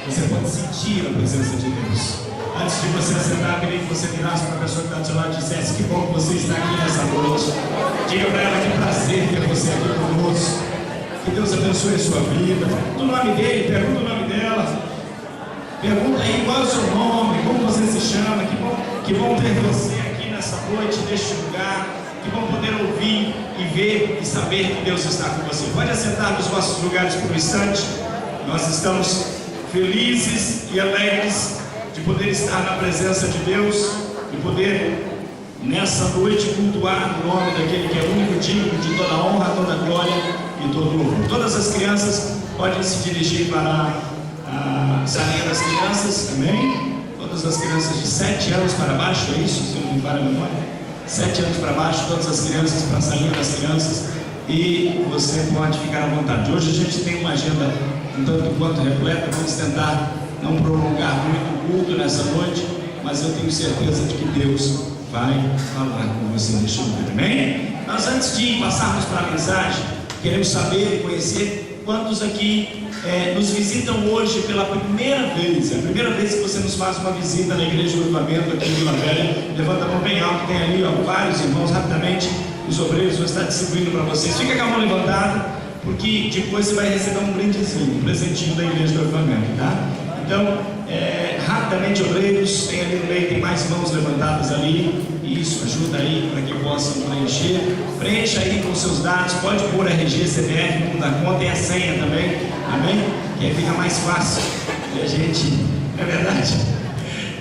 Você pode sentir a presença de Deus. Antes de você sentar, eu queria que você virasse para a pessoa que está do seu lado e dissesse: que bom que você está aqui nessa noite. Diga para ela: que prazer ter você aqui conosco. Que Deus abençoe a sua vida. Pergunta o nome dele, pergunta o nome dela. Pergunta aí qual é o seu nome, como você se chama. Que bom ter você aqui nessa noite, neste lugar. Que bom poder ouvir e ver e saber que Deus está com você. Pode assentar nos vossos lugares por um instante. Nós estamos felizes e alegres de poder estar na presença de Deus, de poder nessa noite cultuar o nome daquele que é único, digno de toda honra, toda glória e todo louvor. Todas as crianças podem se dirigir para a salinha das crianças, amém? Todas as crianças de 7 anos para baixo, é isso? Se eu não me falha a memória, 7 anos para baixo, todas as crianças para a salinha das crianças, e você pode ficar à vontade. Hoje a gente tem uma agenda um tanto quanto repleta. Vamos tentar não prolongar muito o culto nessa noite, mas eu tenho certeza de que Deus vai falar com você neste momento, amém? Mas antes de passarmos para a mensagem, queremos saber e conhecer quantos aqui nos visitam hoje pela primeira vez. É a primeira vez que você nos faz uma visita na Igreja do Avivamento aqui em Vila Velha. Levanta a mão bem alto, tem ali vários irmãos. Rapidamente os obreiros vão estar distribuindo para vocês. Fica com a mão levantada, porque depois você vai receber um brindezinho, um presentinho da Igreja do Avivamento, tá? Então, rapidamente, obreiros, tem ali no meio, tem mais mãos levantadas ali. Isso, ajuda aí para que possam preencher. Preencha aí com os seus dados, pode pôr RG, CPF, número da conta e a senha também, amém? Que aí fica mais fácil. E a gente, é verdade?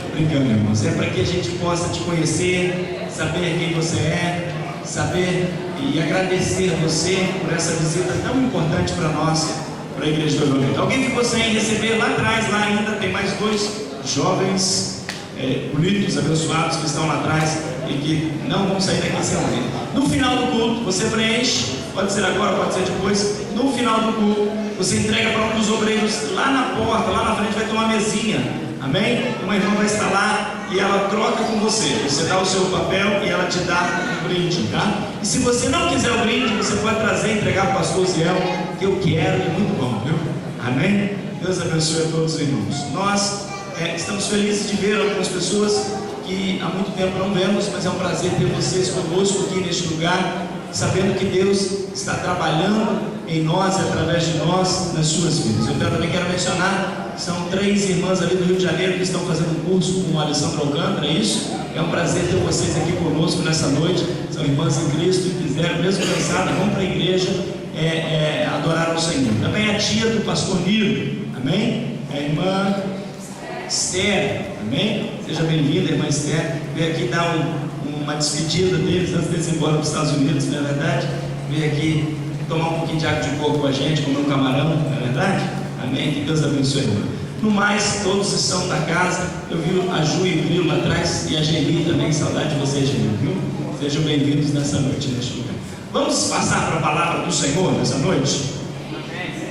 Tô brincando, irmãos. É para que a gente possa te conhecer, saber quem você é, saber e agradecer você por essa visita tão importante para nós, para a Igreja do Avivamento. Alguém ficou sem receber lá atrás, lá ainda tem mais 2 jovens bonitos, abençoados que estão lá atrás e que não vão sair daqui sem ouvir. No final do culto, você preenche, pode ser agora, pode ser depois. No final do culto, você entrega para um dos obreiros lá na porta, lá na frente vai ter uma mesinha, amém? Uma irmã vai estar lá e ela troca com você. Você dá o seu papel e ela te dá um brinde, tá? E se você não quiser o brinde, você pode trazer e entregar para o pastor Ziel, que eu quero, é muito bom, viu? Amém? Deus abençoe a todos os irmãos. Nós estamos felizes de ver algumas pessoas que há muito tempo não vemos, mas é um prazer ter vocês conosco aqui neste lugar, sabendo que Deus está trabalhando em nós e através de nós nas suas vidas. Eu também quero mencionar, são 3 irmãs ali do Rio de Janeiro que estão fazendo um curso com o Alessandro Alcântara, é isso? É um prazer ter vocês aqui conosco nessa noite. São irmãs em Cristo e quiseram, mesmo cansadas, vão para a igreja adorar o Senhor. Também a tia do pastor Nilo, amém? A irmã Esther, amém? Seja bem-vinda, irmã Esther. Veio aqui dar uma despedida deles antes deles ir embora para os Estados Unidos, não é verdade? Veio aqui tomar um pouquinho de água de coco com a gente, comer um camarão, não é verdade? Amém? Que Deus abençoe, irmã. No mais, todos são da casa. Eu vi a Ju e o Grilo lá atrás e a Geni também. Saudade de vocês, Geni, viu? Sejam bem-vindos nessa noite, neste lugar. Vamos passar para a palavra do Senhor nessa noite?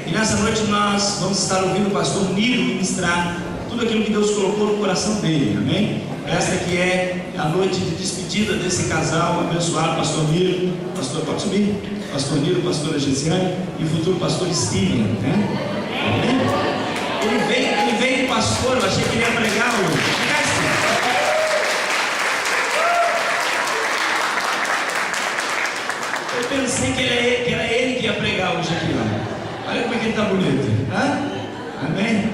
E nessa noite nós vamos estar ouvindo o pastor Nilo ministrar tudo aquilo que Deus colocou no coração dele, amém? Esta que é a noite de despedida desse casal abençoado, pastor Nilo, pode subir, pastor Nilo, pastora Gesiane e o futuro pastor Steven, né? Amém? Ele veio pastor, eu achei que ele ia pregar hoje. Eu pensei que era ele que ia pregar hoje aqui, ó. Olha como é que ele está bonito, tá? Amém?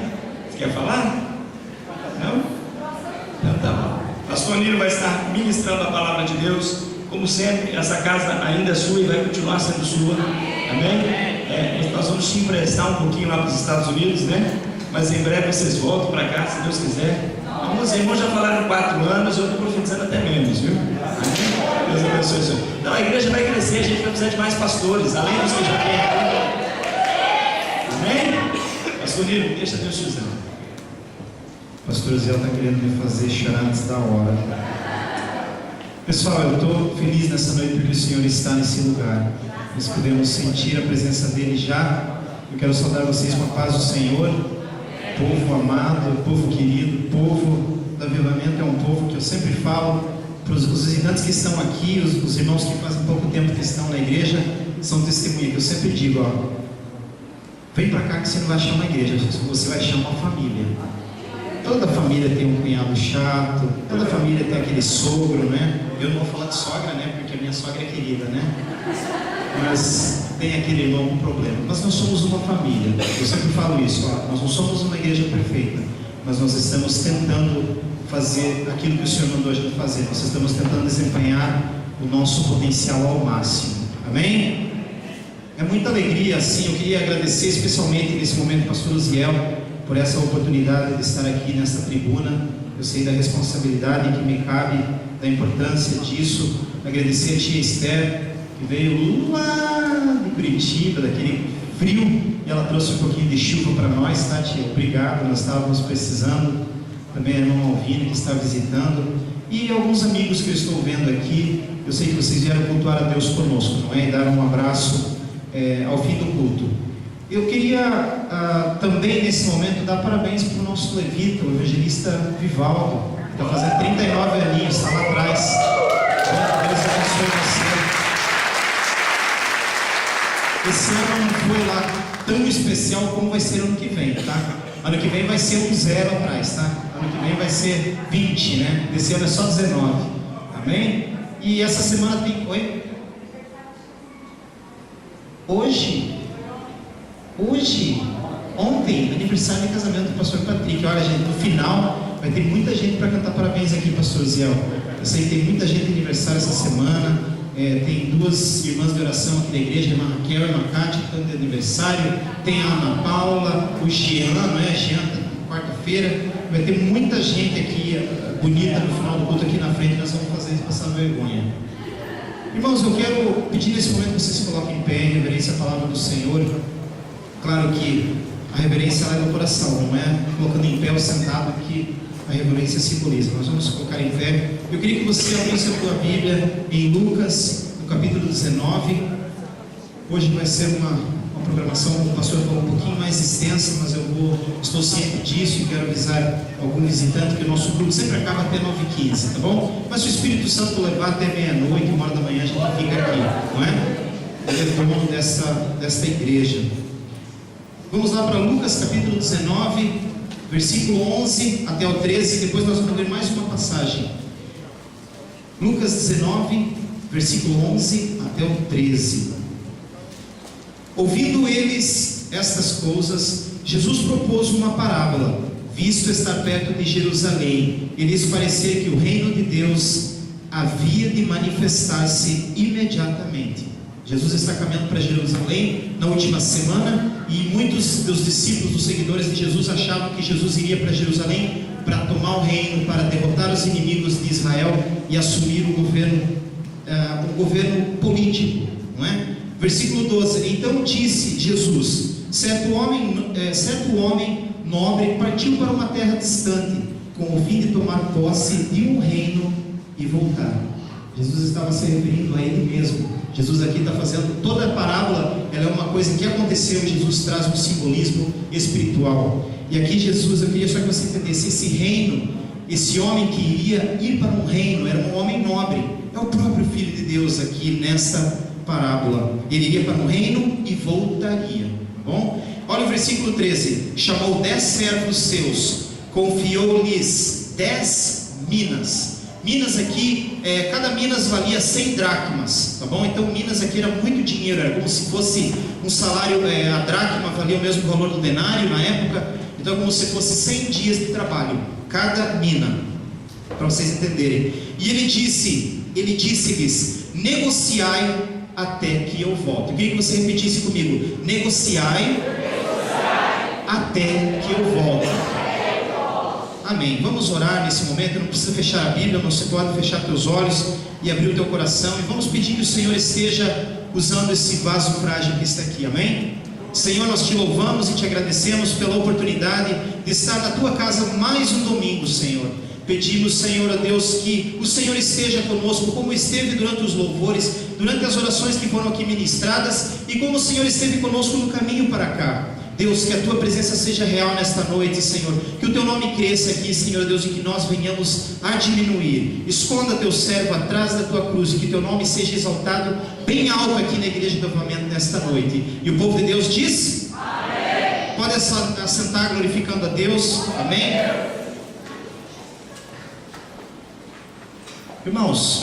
Você quer falar? Não? Então tá bom. Pastor Nilo vai estar ministrando a palavra de Deus. Como sempre, essa casa ainda é sua e vai continuar sendo sua. Amém? Nós vamos te emprestar um pouquinho lá para os Estados Unidos, né? Mas em breve vocês voltam para cá, se Deus quiser. Alguns irmãos já falaram 4 anos, eu estou profetizando até menos, viu? Amém? Deus abençoe o Senhor. Então a igreja vai crescer, a gente vai precisar de mais pastores, além dos que já tem aqui. Amém? Pastor Nilo, deixa Deus te usar. Pastor Zé está querendo me fazer chorar antes da hora. Pessoal, eu estou feliz nessa noite porque o Senhor está nesse lugar. Nós podemos sentir a presença dEle já. Eu quero saudar vocês com a paz do Senhor. Povo amado, povo querido, povo do Avivamento é um povo que eu sempre falo para os visitantes que estão aqui, os irmãos que fazem pouco tempo que estão na igreja, são testemunha que eu sempre digo, ó. Vem para cá que você não vai achar uma igreja, você vai achar uma família. Toda família tem um cunhado chato, toda família tem aquele sogro, né? Eu não vou falar de sogra, né? Porque a minha sogra é querida, né? Mas tem aquele irmão com problema. Mas nós somos uma família. Eu sempre falo isso, ó, nós não somos uma igreja perfeita, mas nós estamos tentando fazer aquilo que o Senhor mandou a gente fazer. Nós estamos tentando desempenhar o nosso potencial ao máximo. Amém? É muita alegria, assim. Eu queria agradecer especialmente nesse momento o pastor Uziel por essa oportunidade de estar aqui nessa tribuna. Eu sei da responsabilidade que me cabe, da importância disso. Agradecer a tia Esther, que veio lá de Curitiba, daquele frio, e ela trouxe um pouquinho de chuva para nós, tá, tia? Obrigado, nós estávamos precisando. Também a irmã Alvina, que está visitando, e alguns amigos que eu estou vendo aqui. Eu sei que vocês vieram cultuar a Deus conosco, não é? E dar um abraço ao fim do culto. Eu queria também nesse momento dar parabéns para o nosso levita, o evangelista Vivaldo, que está fazendo 39 aninhos, está lá atrás. Deus abençoe você. Esse ano não foi lá tão especial como vai ser ano que vem, tá? Ano que vem vai ser um 0 atrás, tá? Ano que vem vai ser 20, né? Esse ano é só 19. Amém? E essa semana tem... Oi? Ontem, aniversário de casamento do pastor Patrick. Olha, gente, no final vai ter muita gente para cantar parabéns aqui, pastor Ziel. Eu sei que tem muita gente de aniversário essa semana. Tem duas irmãs de oração aqui da igreja, a irmã Raquel e a irmã Cátia, que estão de aniversário. Tem a Ana Paula, o Jean, não é? Jean, quarta-feira. Vai ter muita gente aqui bonita no final do culto aqui na frente. Nós vamos fazer isso passar vergonha. Irmãos, eu quero pedir nesse momento que vocês se coloquem em pé em reverência à palavra do Senhor. Claro que a reverência é do coração, não é colocando em pé ou sentado que a reverência simboliza. Nós vamos colocar em pé. Eu queria que você abrisse a tua Bíblia em Lucas, no capítulo 19. Hoje vai ser uma programação, o pastor falou um pouquinho mais extensa, mas estou ciente disso e quero avisar algum visitante que o nosso grupo sempre acaba até 9h15, tá bom? Mas se o Espírito Santo levar até meia-noite, 1h da manhã, a gente fica aqui, não é? Ele é dono desta igreja. Vamos lá para Lucas capítulo 19, versículo 11 até o 13, depois nós vamos ler mais uma passagem. Lucas 19, versículo 11 até o 13. Ouvindo eles estas coisas, Jesus propôs uma parábola, visto estar perto de Jerusalém, e lhes parecer que o reino de Deus havia de manifestar-se imediatamente. Jesus está caminhando para Jerusalém na última semana, e muitos dos discípulos, dos seguidores de Jesus, achavam que Jesus iria para Jerusalém para tomar o reino, para derrotar os inimigos de Israel e assumir o governo político, não é? Versículo 12: Então disse Jesus: certo homem nobre partiu para uma terra distante, com o fim de tomar posse de um reino e voltar. Jesus estava se referindo a ele mesmo. Jesus aqui está fazendo toda a parábola, ela é uma coisa que aconteceu. Jesus traz um simbolismo espiritual. E aqui Jesus, eu queria só que você entendesse, esse reino, esse homem que iria ir para um reino, era um homem nobre, é o próprio Filho de Deus aqui nesta parábola. Ele iria para um reino e voltaria, tá bom? Olha o versículo 13: chamou 10 servos seus, confiou-lhes 10 minas. Minas aqui, cada minas valia 100 dracmas, tá bom? Então minas aqui era muito dinheiro, era como se fosse um salário, a dracma valia o mesmo valor do denário na época, então como se fosse 100 dias de trabalho, cada mina, para vocês entenderem. E ele disse-lhes: negociai até que eu volte. Eu queria que você repetisse comigo: negociai até que eu volte. Amém. Vamos orar nesse momento. Não precisa fechar a Bíblia, você pode fechar teus olhos e abrir o teu coração, e vamos pedir que o Senhor esteja usando esse vaso frágil que está aqui. Amém? Senhor, nós te louvamos e te agradecemos pela oportunidade de estar na tua casa mais um domingo, Senhor. Pedimos, Senhor, a Deus, que o Senhor esteja conosco, como esteve durante os louvores, durante as orações que foram aqui ministradas, e como o Senhor esteve conosco no caminho para cá. Deus, que a tua presença seja real nesta noite, Senhor. Que o teu nome cresça aqui, Senhor Deus, e que nós venhamos a diminuir. Esconda teu servo atrás da tua cruz, e que teu nome seja exaltado bem alto aqui na igreja do Avivamento nesta noite. E o povo de Deus diz: amém. assentar glorificando a Deus. Amém? Irmãos,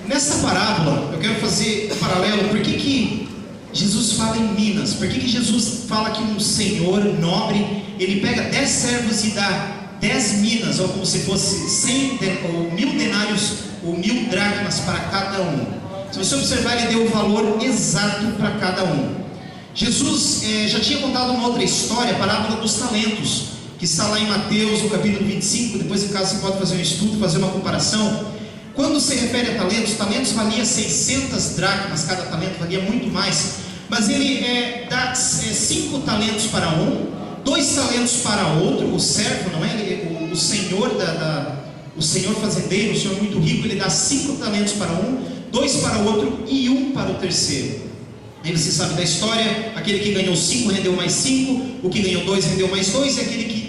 nessa parábola, eu quero fazer um paralelo. Por que Jesus fala em minas? Por que Jesus fala que um senhor nobre, ele pega 10 servos e dá 10 minas, ou como se fosse 100 ou 1000 denários, ou 1000 dracmas para cada um? Se você observar, ele deu o valor exato para cada um. Jesus já tinha contado uma outra história, a parábola dos talentos, que está lá em Mateus, no capítulo 25. Depois, em casa, você pode fazer um estudo, fazer uma comparação. Quando se refere a talentos valia 600 dracmas, cada talento valia muito mais. Mas ele dá 5 talentos para um, 2 talentos para outro, o servo, não é? O senhor o senhor fazendeiro, o senhor muito rico, ele dá 5 talentos para um, 2 para o outro e 1 para o terceiro. Aí você sabe da história: aquele que ganhou 5 rendeu mais 5, o que ganhou 2 rendeu mais 2, e aquele que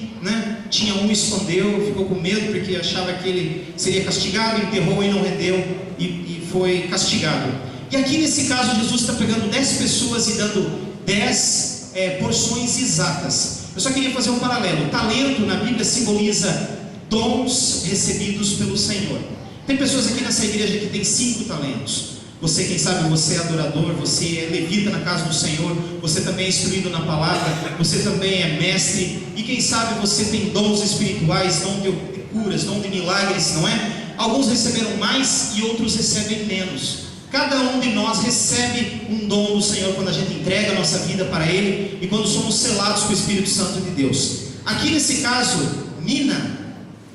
tinha 1 escondeu, ficou com medo porque achava que ele seria castigado, enterrou e não rendeu e foi castigado. E aqui nesse caso Jesus está pegando 10 pessoas e dando 10 porções exatas. Eu só queria fazer um paralelo. Talento na Bíblia simboliza dons recebidos pelo Senhor. Tem pessoas aqui nessa igreja que tem 5 talentos. Você, quem sabe, você é adorador, você é levita na casa do Senhor, você também é instruído na palavra, você também é mestre, e quem sabe você tem dons espirituais, dom de curas, dom de milagres, não é? Alguns receberam mais e outros recebem menos. Cada um de nós recebe um dom do Senhor quando a gente entrega a nossa vida para Ele e quando somos selados com o Espírito Santo de Deus. Aqui nesse caso, mina,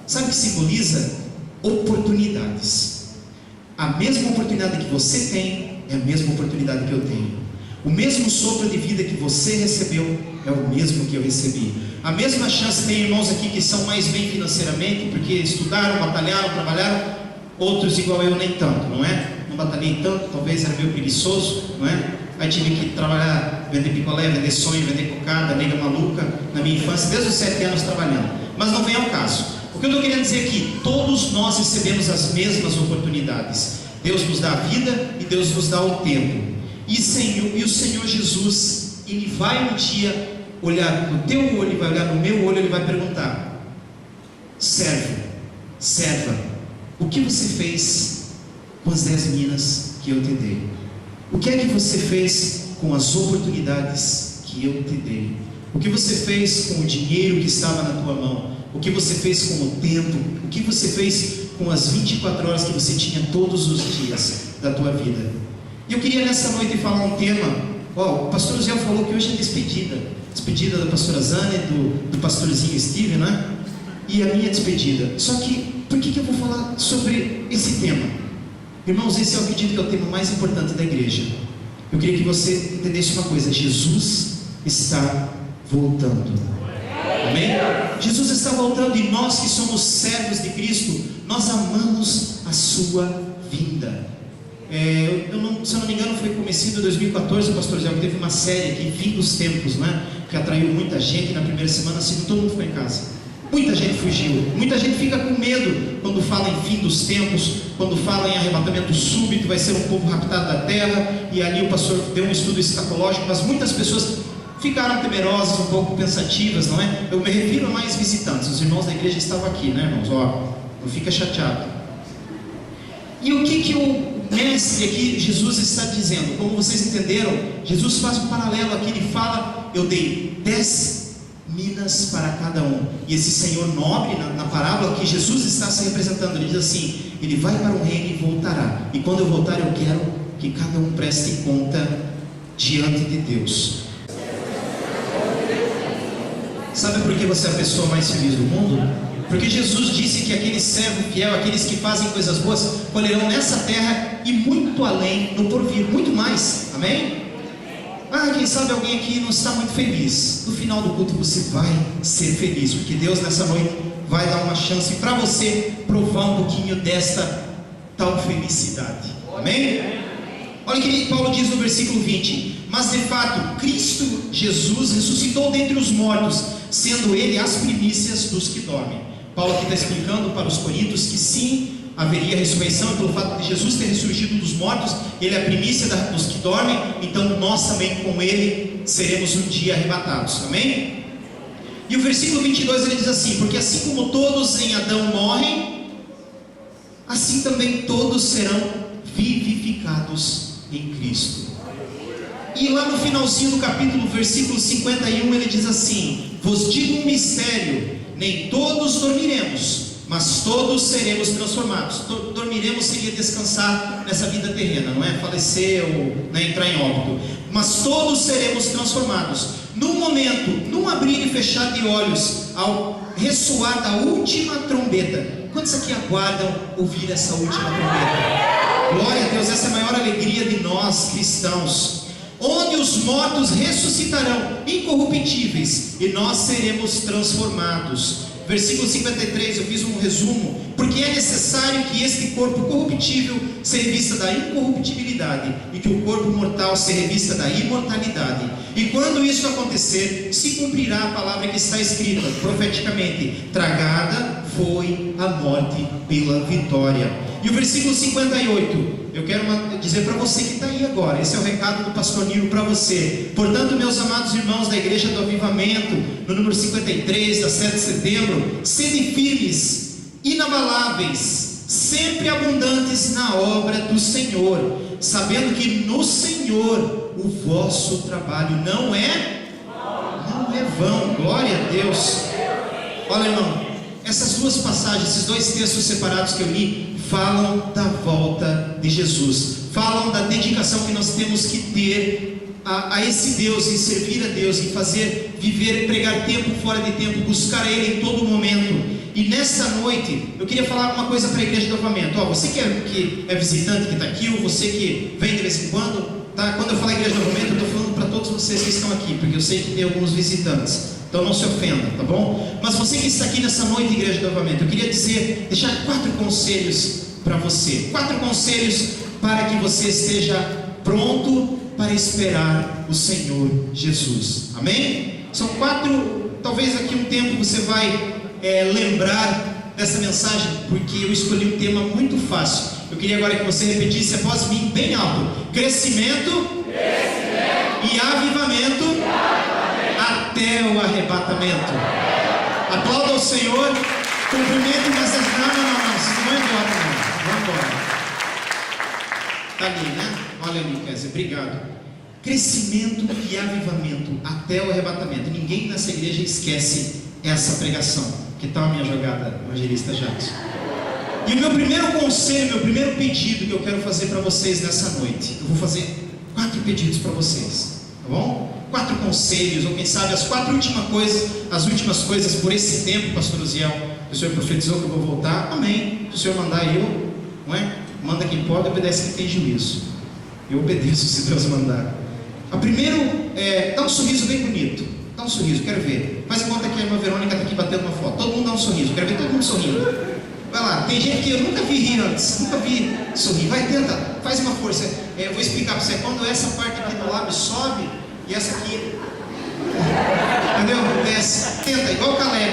sabe o que simboliza? Oportunidades. A mesma oportunidade que você tem é a mesma oportunidade que eu tenho. O mesmo sopro de vida que você recebeu é o mesmo que eu recebi. A mesma chance. Tem irmãos aqui que são mais bem financeiramente porque estudaram, batalharam, trabalharam. Outros igual eu nem tanto, não é? Não batalhei tanto, talvez era meio preguiçoso, não é? Aí tive que trabalhar, vender picolé, vender sonho, vender cocada, nega maluca na minha infância, desde os 7 anos trabalhando. Mas não vem ao caso. O que eu estou querendo dizer aqui: todos nós recebemos as mesmas oportunidades. Deus nos dá a vida e Deus nos dá o tempo. E o Senhor Jesus, Ele vai um dia olhar no teu olho, vai olhar no meu olho, Ele vai perguntar: servo, serva, o que você fez com as 10 minas que eu te dei? O que é que você fez com as oportunidades que eu te dei? O que você fez com o dinheiro que estava na tua mão? O que você fez com o tempo? O que você fez com as 24 horas que você tinha todos os dias da tua vida? E eu queria nessa noite falar um tema. O pastor Zé falou que hoje é despedida da pastora Zane, do pastorzinho Steve, né? E a minha despedida. Só que, por que eu vou falar sobre esse tema? Irmãos, esse eu acredito que é o tema mais importante da igreja. Eu queria que você entendesse uma coisa: Jesus está voltando. Amém? Jesus está voltando, e nós que somos servos de Cristo, nós amamos a sua vinda. Se eu não me engano, foi começado em 2014, o pastor Zé teve uma série aqui, Fim dos Tempos, né? Que atraiu muita gente. Na primeira semana, assim, todo mundo foi em casa. Muita gente fugiu, muita gente fica com medo quando fala em fim dos tempos, quando fala em arrebatamento súbito, vai ser um povo raptado da terra. E ali o pastor deu um estudo escatológico, mas muitas pessoas ficaram temerosas, um pouco pensativas, não é? Eu me refiro a mais visitantes. Os irmãos da igreja estavam aqui, né, irmãos? Não fica chateado. E o que o mestre aqui, Jesus, está dizendo? Como vocês entenderam, Jesus faz um paralelo aqui. Ele fala: eu dei 10 minas para cada um. E esse senhor nobre, na parábola que Jesus está se representando, ele diz assim: ele vai para o reino e voltará. E quando eu voltar, eu quero que cada um preste conta diante de Deus. Sabe por que você é a pessoa mais feliz do mundo? Porque Jesus disse que aquele servo fiel, aqueles que fazem coisas boas, colherão nessa terra e muito além no porvir, muito mais. Amém? Quem sabe alguém aqui não está muito feliz. No final do culto você vai ser feliz, porque Deus nessa noite vai dar uma chance para você provar um pouquinho desta tal felicidade. Amém? Olha o que Paulo diz no versículo 20: mas de fato Cristo Jesus ressuscitou dentre os mortos, sendo Ele as primícias dos que dormem. Paulo aqui está explicando para os coríntios que sim, haveria ressurreição, e pelo fato de Jesus ter ressurgido dos mortos, Ele é a primícia dos que dormem. Então nós também com Ele seremos um dia arrebatados, amém? E o versículo 22 ele diz assim: porque assim como todos em Adão morrem, assim também todos serão vivificados em Cristo. E lá no finalzinho do capítulo, versículo 51, ele diz assim: vos digo um mistério, nem todos dormiremos, mas todos seremos transformados. Dormiremos seria descansar nessa vida terrena, não é falecer ou entrar em óbito. Mas todos seremos transformados. Num momento, num abrir e fechar de olhos, ao ressoar da última trombeta. Quantos aqui aguardam ouvir essa última trombeta? Glória a Deus, essa é a maior alegria de nós cristãos. Onde os mortos ressuscitarão incorruptíveis e nós seremos transformados. Versículo 53, eu fiz um resumo. Porque é necessário que este corpo corruptível se revista da incorruptibilidade e que o corpo mortal se revista da imortalidade. E quando isso acontecer, se cumprirá a palavra que está escrita profeticamente: tragada foi a morte pela vitória. E o versículo 58, eu quero dizer para você que está aí agora, esse é o recado do pastor Nilo para você. Portanto, meus amados irmãos da Igreja do Avivamento, no número 53, da 7 de setembro, sede firmes, inabaláveis, sempre abundantes na obra do Senhor, sabendo que no Senhor o vosso trabalho não é vão. Glória a Deus. Olha, irmão, essas duas passagens, esses dois textos separados que eu li, falam da volta de Jesus, falam da dedicação que nós temos que ter a esse Deus, em servir a Deus, em fazer, viver, pregar tempo fora de tempo, buscar Ele em todo momento. E nessa noite, eu queria falar uma coisa para a Igreja do Avivamento. Você que é visitante que está aqui, ou você que vem de vez em quando, tá? Quando eu falar Igreja do Avivamento, eu estou falando para todos vocês que estão aqui, porque eu sei que tem alguns visitantes, então não se ofenda, tá bom? Mas você que está aqui nessa noite, Igreja do Avivamento, eu queria deixar 4 conselhos para você, 4 conselhos para que você esteja pronto para esperar o Senhor Jesus, amém? São 4, talvez aqui um tempo você vai lembrar dessa mensagem, porque eu escolhi um tema muito fácil. Eu queria agora que você repetisse após mim bem alto: crescimento e avivamento até o arrebatamento. Aplauda o Senhor, cumprimente, mas não, vocês não vão embora, não. Vamos embora. Está ali, né? Olha ali, Kézia, obrigado. Crescimento e avivamento até o arrebatamento. Ninguém nessa igreja esquece essa pregação. Que tal a minha jogada, evangelista Jackson? E o meu primeiro conselho, meu primeiro pedido que eu quero fazer para vocês nessa noite, eu vou fazer 4 pedidos para vocês, tá bom? 4 conselhos, ou quem sabe as 4 últimas coisas por esse tempo, pastor Uziel. O Senhor profetizou que eu vou voltar, amém. Se o Senhor mandar eu, não é? Manda quem pode, obedece quem tem juízo. Eu obedeço se Deus mandar. A primeiro dá um sorriso bem bonito. Dá um sorriso, quero ver. Faz conta que a irmã Verônica está aqui batendo uma foto. Todo mundo dá um sorriso, quero ver todo mundo sorrindo. Vai lá, tem gente que eu nunca vi rir antes, nunca vi sorrir. Vai, tenta, faz uma força. Eu vou explicar para você. Quando essa parte aqui do lábio sobe e essa aqui, entendeu? Desce. Tenta, igual o Caleb,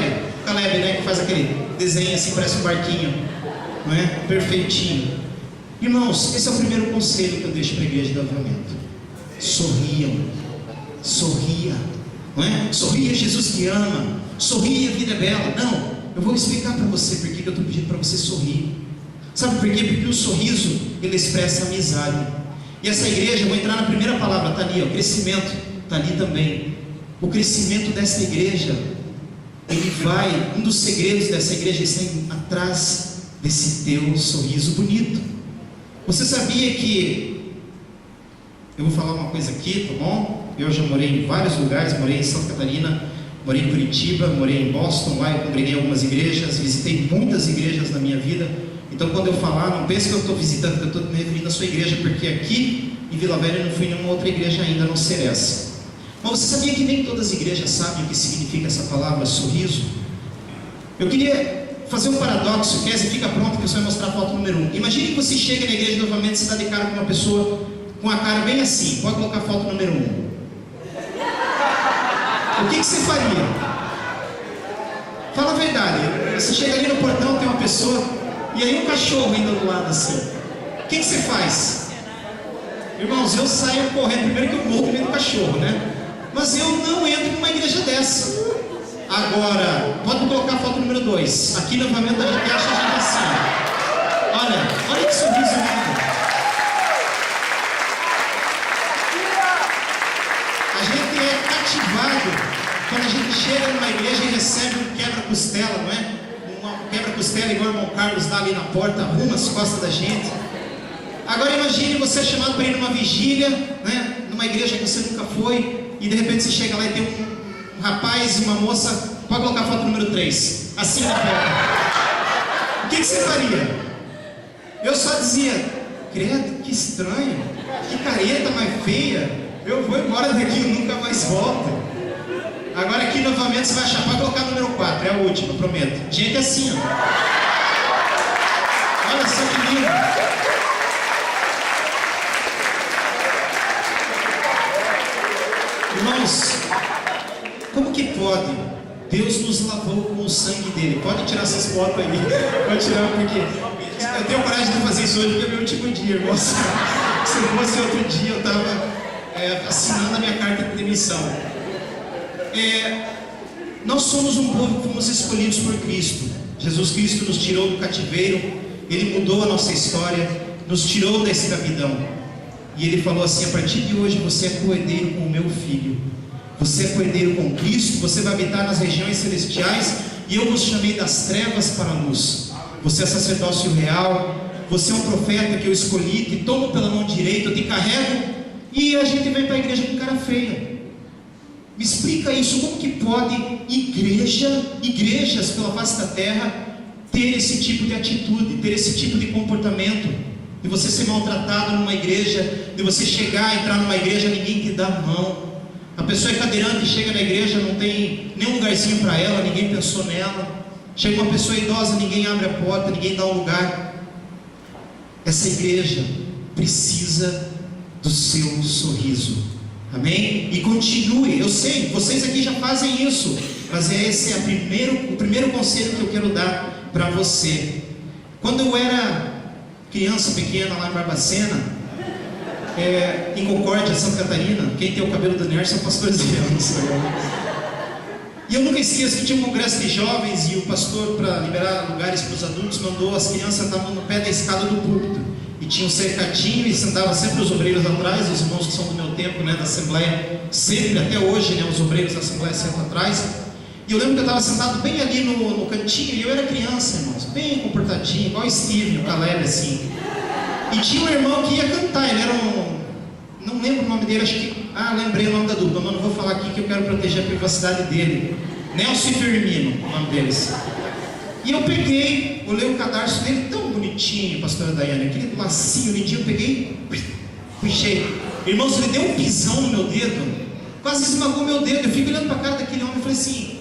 né, que faz aquele desenho assim, parece um barquinho, não é? Perfeitinho. Irmãos, esse é o primeiro conselho que eu deixo para a Igreja do Avivamento. Sorriam, sorria, não é? Sorria, Jesus te ama. Sorria, a vida é bela. Não, eu vou explicar para você por que eu estou pedindo para você sorrir. Sabe por quê? Porque o sorriso, ele expressa amizade. E essa igreja, eu vou entrar na primeira palavra, está ali, ó, crescimento, está ali também. O crescimento dessa igreja, ele vai, um dos segredos dessa igreja está atrás desse teu sorriso bonito. Você sabia que, eu vou falar uma coisa aqui, tá bom? Eu já morei em vários lugares, morei em Santa Catarina, morei em Curitiba, morei em Boston, lá eu congreguei algumas igrejas, visitei muitas igrejas na minha vida. Então quando eu falar, não pense que eu estou visitando, que eu estou me referindo à sua igreja, porque aqui em Vila Velha eu não fui em nenhuma outra igreja ainda, a não ser essa. Mas você sabia que nem todas as igrejas sabem o que significa essa palavra sorriso? Eu queria fazer um paradoxo, Kézia, fica pronto que você vai mostrar a foto número 1. Imagine que você chega na igreja novamente e você dá de cara com uma pessoa com a cara bem assim, pode colocar a foto número 1. O que você faria? Fala a verdade, você chega ali no portão, tem uma pessoa, e aí um cachorro indo do lado assim, o que você faz? Irmãos, eu saio correndo, primeiro que eu morro no meio do cachorro, né? Mas eu não entro numa igreja dessa. Agora, pode colocar a foto número 2. Aqui no Avivamento a gente acha a gente assim. Olha que sorriso lindo. A gente é cativado quando a gente chega numa igreja e recebe um quebra-costela, não é? Um quebra-costela igual o irmão Carlos dá ali na porta, arruma as costas da gente. Agora imagine você chamado para ir numa vigília, né? Numa igreja que você nunca foi, e de repente você chega lá e tem um rapaz e uma moça. Pode colocar a foto número 3, assim na porta. O que você faria? Eu só dizia: credo, que estranho, que careta mais feia, eu vou embora daqui, eu nunca mais volto. Agora aqui novamente você vai achar. Pode colocar a número 4, é a última, prometo. Gente, assim, ó. Olha só que lindo. Irmãos, como que pode? Deus nos lavou com o sangue dele. Pode tirar essas fotos aí. Pode tirar, porque eu tenho coragem de fazer isso hoje, porque é meu último dia, irmãos. Se fosse outro dia, eu estava assinando a minha carta de demissão. Nós somos um povo que fomos escolhidos por Cristo. Jesus Cristo nos tirou do cativeiro. Ele mudou a nossa história, nos tirou da escravidão. E Ele falou assim: a partir de hoje você é coerdeiro com o meu Filho. Você é coerdeiro com Cristo. Você vai habitar nas regiões celestiais, e eu vos chamei das trevas para a luz. Você é sacerdócio real. Você é um profeta que eu escolhi, que tomo pela mão direita, eu te carrego. E a gente vem para a igreja com cara feia. Me explica isso. Como que pode igrejas pela face da terra ter esse tipo de atitude, ter esse tipo de comportamento? De você ser maltratado numa igreja, de você chegar, entrar numa igreja, ninguém te dá a mão. A pessoa é cadeirante, chega na igreja, não tem nem um lugarzinho para ela, ninguém pensou nela. Chega uma pessoa idosa, ninguém abre a porta, ninguém dá um lugar. Essa igreja precisa do seu sorriso. Amém? E continue. Eu sei, vocês aqui já fazem isso, mas esse é o primeiro conselho que eu quero dar para você. Quando eu era criança pequena lá em Barbacena, em Concórdia, Santa Catarina, quem tem o cabelo do Nerson é o pastor Zé. E eu nunca esqueço que tinha um congresso de jovens, e o pastor, para liberar lugares para os adultos, mandou as crianças estavam no pé da escada do púlpito, e tinha um cercadinho, e sentava sempre os obreiros atrás, os irmãos que são do meu tempo, né, da Assembleia, sempre, até hoje, né, os obreiros da Assembleia sentam atrás. E eu lembro que eu estava sentado bem ali no cantinho, e eu era criança, irmãos, bem comportadinho, igual o Steve, o Caleb, assim. E tinha um irmão que ia cantar, ele era não lembro o nome dele, acho que... lembrei o nome da dupla, mas não vou falar aqui que eu quero proteger a privacidade dele. Nelson e Firmino, o nome deles. E eu peguei, olhei o cadarço dele, tão bonitinho, pastora Daiane, aquele lacinho lindinho, eu peguei, puxei. Irmãos, ele deu um pisão no meu dedo, quase esmagou meu dedo. Eu fico olhando para a cara daquele homem e falei assim: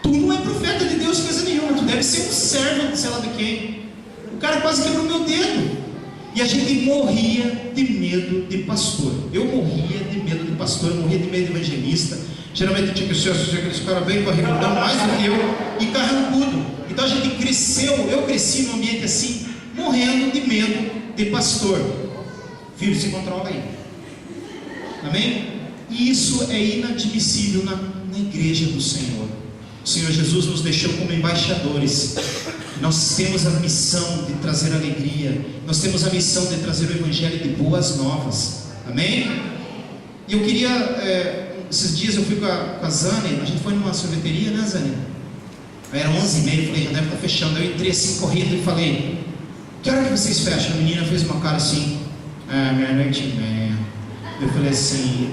tu não é profeta de Deus coisa nenhuma, tu deve ser um servo de sei lá de quem. O cara quase quebrou meu dedo. E a gente morria de medo de pastor. Eu morria de medo de pastor, eu morria de medo de evangelista. Geralmente tinha que ser aqueles caras bem barrigudão, mais do que eu, e carrancudo. Então a gente cresceu, eu cresci num ambiente assim, morrendo de medo de pastor. Filho, se controla aí. Amém? E isso é inadmissível na igreja do Senhor. O Senhor Jesus nos deixou como embaixadores. Nós temos a missão de trazer alegria. Nós temos a missão de trazer o evangelho de boas novas. Amém? E eu queria, esses dias eu fui com a Zane. A gente foi numa sorveteria, né, Zane? Era 11h30, falei, já deve estar fechando. Eu entrei assim, correndo, e falei: que hora que vocês fecham? A menina fez uma cara assim: meia-noite e meia. Eu falei assim: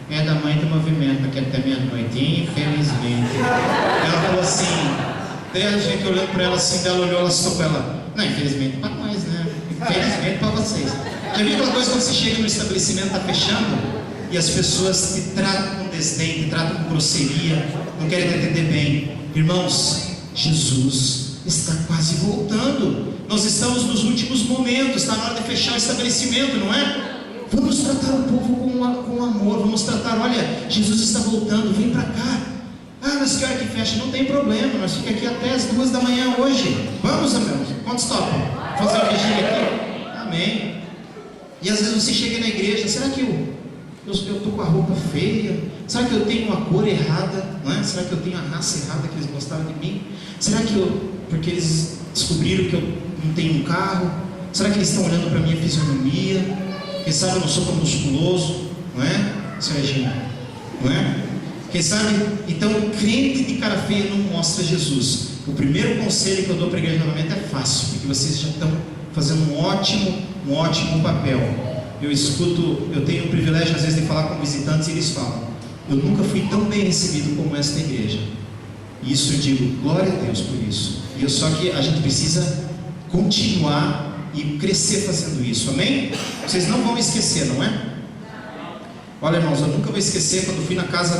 é da mãe do movimento, que até meia-noite, infelizmente. Ela falou assim, daí a gente olhando para ela assim, ela olhou, ela soltou ela: não, infelizmente para nós, né? Infelizmente para vocês. Já viu aquela coisa quando você chega no estabelecimento, está fechando, e as pessoas te tratam com desdém, te tratam com grosseria, não querem te atender bem? Irmãos, Jesus está quase voltando. Nós estamos nos últimos momentos, está na hora de fechar o estabelecimento, não é? Vamos tratar o povo com amor, vamos tratar: olha, Jesus está voltando, vem para cá. Mas que hora que fecha? Não tem problema, nós ficamos aqui até as 2 da manhã hoje. Vamos, amigos? Quantos topam? Fazer uma vigília aqui? Amém. E às vezes você chega na igreja: será que eu estou com a roupa feia? Será que eu tenho uma cor errada? Não é? Será que eu tenho a raça errada que eles gostaram de mim? Será que porque eles descobriram que eu não tenho um carro? Será que eles estão olhando para a minha fisionomia? Quem sabe eu não sou tão musculoso? Não é? Isso é Regina, não é? Quem sabe? Então, crente de cara feia não mostra Jesus. O primeiro conselho que eu dou para a igreja novamente é fácil, porque vocês já estão fazendo um ótimo papel. Eu tenho o privilégio às vezes de falar com visitantes e eles falam: eu nunca fui tão bem recebido como esta igreja. E isso eu digo, glória a Deus por isso. Só que a gente precisa continuar e crescer fazendo isso, amém? Vocês não vão esquecer, não é? Olha, irmãos, eu nunca vou esquecer quando fui na casa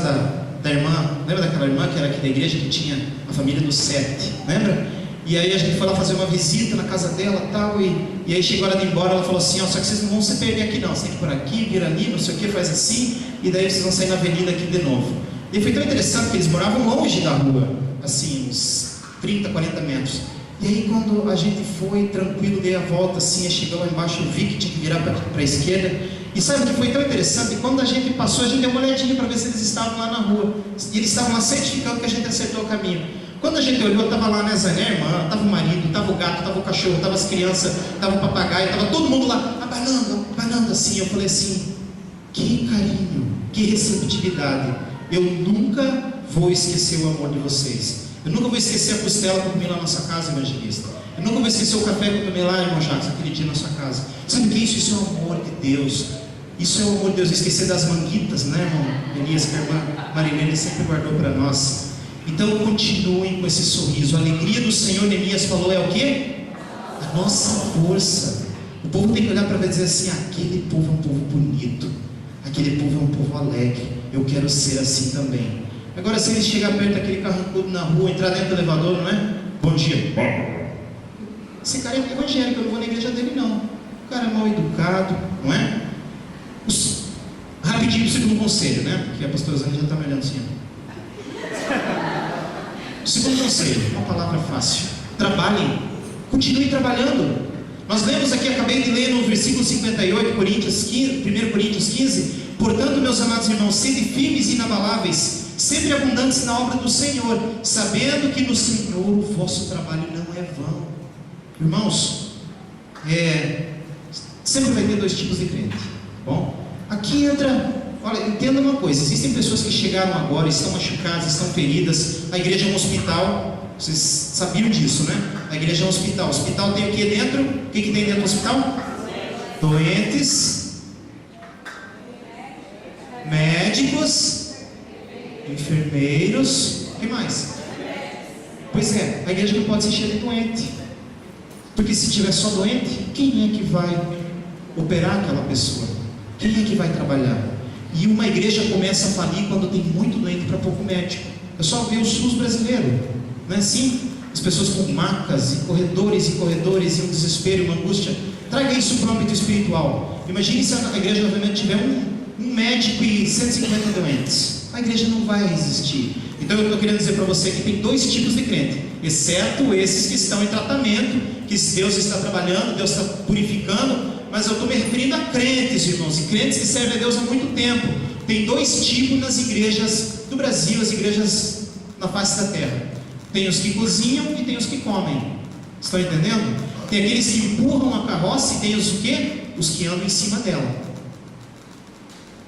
da irmã. Lembra daquela irmã que era aqui da igreja, que tinha a família dos 7? Lembra? E aí a gente foi lá fazer uma visita na casa dela tal, e aí chegou a hora de ir embora. Ela falou assim: ó, só que vocês não vão se perder aqui não, você tem que ir por aqui, vir ali, não sei o que, faz assim, e daí vocês vão sair na avenida aqui de novo. E foi tão interessante que eles moravam longe da rua, assim, uns 30, 40 metros. E aí quando a gente foi tranquilo, dei a volta assim, chegou lá embaixo, eu vi que tinha que virar para a esquerda. E sabe o que foi tão interessante? Quando a gente passou, a gente deu uma olhadinha para ver se eles estavam lá na rua. E eles estavam lá certificando que a gente acertou o caminho. Quando a gente olhou, estava lá, né, a irmã, estava o marido, estava o gato, estava o cachorro, estava as crianças, estava o papagaio, estava todo mundo lá, abanando assim. Eu falei assim: que carinho, que receptividade. Eu nunca vou esquecer o amor de vocês. Eu nunca vou esquecer a costela que eu comi lá na nossa casa, evangelista. Eu nunca vou esquecer o café que eu tomei lá, irmão Jacques, aquele dia na sua casa. Sabe o que é isso? Isso é o amor de Deus. Isso é o amor de Deus. Esquecer das manguitas, né, irmão Elias, que a irmã Marilene sempre guardou para nós. Então continuem com esse sorriso. A alegria do Senhor, Neemias falou, é o quê? A nossa força. O povo tem que olhar para ver e dizer assim: aquele povo é um povo bonito, aquele povo é um povo alegre, eu quero ser assim também. Agora, se ele chegar perto daquele carrancudo na rua, entrar dentro do elevador, não é? Bom dia. Esse cara é evangélico, eu não vou na igreja dele não. O cara é mal educado, não é? Rapidinho o segundo conselho, né? Porque a pastora Zana já está me olhando assim. O segundo conselho, uma palavra fácil: trabalhem, continuem trabalhando. Nós lemos aqui, acabei de ler no versículo 58, 1 Coríntios 15: portanto, meus amados irmãos, sede firmes e inabaláveis, sempre abundantes na obra do Senhor, sabendo que no Senhor o vosso trabalho não é vão. Irmãos, sempre vai ter dois tipos de crente. Bom, aqui entra, olha, entenda uma coisa: existem pessoas que chegaram agora, estão machucadas, estão feridas. A igreja é um hospital, vocês sabiam disso, né? A igreja é um hospital. O hospital tem o que dentro? O que tem dentro do hospital? Doentes, médicos, enfermeiros, o que mais? Pois é, a igreja não pode se encher de doente, porque se tiver só doente, quem é que vai operar aquela pessoa? Quem é que vai trabalhar? E uma igreja começa a falir quando tem muito doente para pouco médico. É só ver o SUS brasileiro, não é assim? As pessoas com macas e corredores e um desespero e uma angústia. Traga isso para o âmbito espiritual. Imagine se a igreja novamente tiver um médico e 150 doentes. A igreja não vai resistir. Então eu estou querendo dizer para você que tem dois tipos de crente, exceto esses que estão em tratamento, que Deus está trabalhando, Deus está purificando. Mas eu estou me referindo a crentes, irmãos, e crentes que servem a Deus há muito tempo. Tem dois tipos nas igrejas do Brasil, as igrejas na face da terra: tem os que cozinham e tem os que comem. Estão entendendo? Tem aqueles que empurram a carroça e tem os quê? Os que andam em cima dela.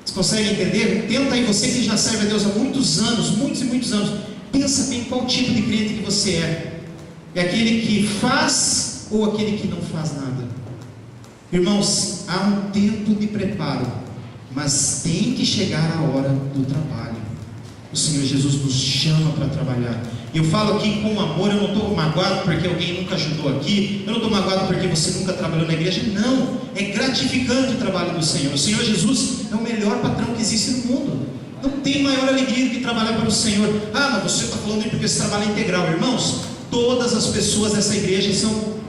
Vocês conseguem entender? Tenta aí, você que já serve a Deus há muitos anos, muitos e muitos anos, pensa bem qual tipo de crente que você é. É aquele que faz ou aquele que não faz nada? Irmãos, há um tempo de preparo, mas tem que chegar a hora do trabalho. O Senhor Jesus nos chama para trabalhar. E eu falo aqui com amor, eu não estou magoado porque alguém nunca ajudou aqui, eu não estou magoado porque você nunca trabalhou na igreja. Não, é gratificante o trabalho do Senhor. O Senhor Jesus é o melhor patrão que existe no mundo. Não tem maior alegria do que trabalhar para o Senhor. Ah, mas você está falando aí porque esse trabalho é integral. Irmãos, todas as pessoas dessa igreja são